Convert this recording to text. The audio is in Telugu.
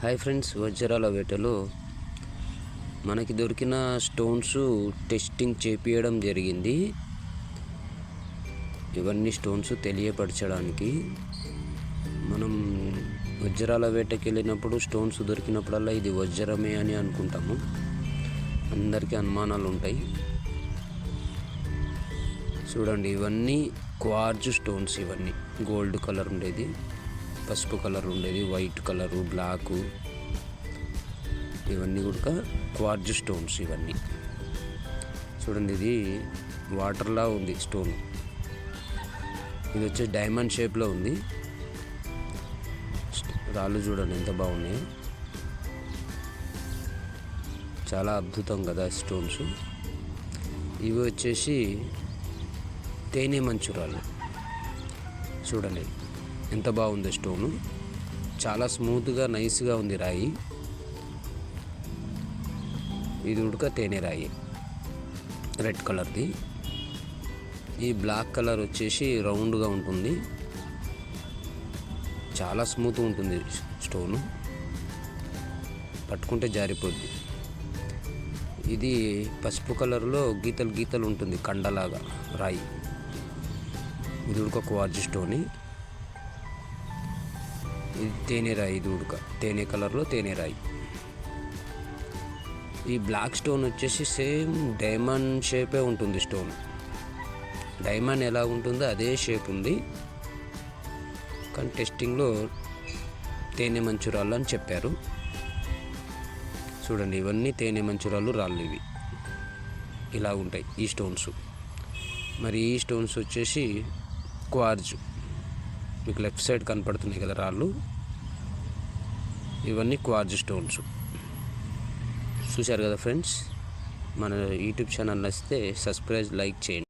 హాయ్ ఫ్రెండ్స్, వజ్రాల వేటలో మనకి దొరికిన స్టోన్స్ టెస్టింగ్ చేపించడం జరిగింది. ఇవన్నీ స్టోన్స్ తెలియపరచడానికి మనం వజ్రాల వేటకి వెళ్ళినప్పుడు స్టోన్స్ దొరికినప్పుడల్లా ఇది వజ్రమే అని అనుకుంటాము. అందరికీ అనుమానాలు ఉంటాయి. చూడండి, ఇవన్నీ క్వార్జ్ స్టోన్స్. ఇవన్నీ గోల్డ్ కలర్ ఉండేది, పసుపు కలర్ ఉండేది, వైట్ కలరు, బ్లాకు, ఇవన్నీ కూడా క్వార్జ్ స్టోన్స్. ఇవన్నీ చూడండి, ఇది వాటర్లా ఉంది స్టోన్. ఇది వచ్చి డైమండ్ షేప్లో ఉంది. రాళ్ళు చూడండి ఎంత బాగున్నాయో, చాలా అద్భుతం కదా స్టోన్స్. ఇవి వచ్చేసి తేనె మంచురాళ్ళు. చూడండి ఎంత బాగుంది స్టోను, చాలా స్మూత్గా నైస్గా ఉంది రాయి. ఇది ఉడక తేనె రాయి, రెడ్ కలర్ది. ఈ బ్లాక్ కలర్ వచ్చేసి రౌండ్గా ఉంటుంది, చాలా స్మూత్ ఉంటుంది స్టోను, పట్టుకుంటే జారిపోద్ది. ఇది పసుపు కలర్లో గీతలు గీతలు ఉంటుంది, కండలాగా రాయి. ఇది ఉడక క్వార్జ్ స్టోన్. ఇది తేనె రాయి, ఇది ఉడక తేనె కలర్లో తేనె రాయి. ఈ బ్లాక్ స్టోన్ వచ్చేసి సేమ్ డైమండ్ షేపే ఉంటుంది స్టోన్. డైమండ్ ఎలా ఉంటుందో అదే షేప్ ఉంది, కానీ టెస్టింగ్లో తేనె మంచురాళ్ళు అని చెప్పారు. చూడండి, ఇవన్నీ తేనె మంచురాళ్ళు రాళ్ళు. ఇవి ఇలా ఉంటాయి ఈ స్టోన్స్. మరి ఈ స్టోన్స్ వచ్చేసి క్వార్జ్. మీకు లెఫ్ట్ సైడ్ కనపడుతున్నాయి కదా రాళ్ళు, ఇవన్నీ క్వార్జ్ స్టోన్స్. చూశారు కదా ఫ్రెండ్స్, మన యూట్యూబ్ ఛానల్ నచ్చితే సబ్స్క్రైబ్, లైక్ చేయండి.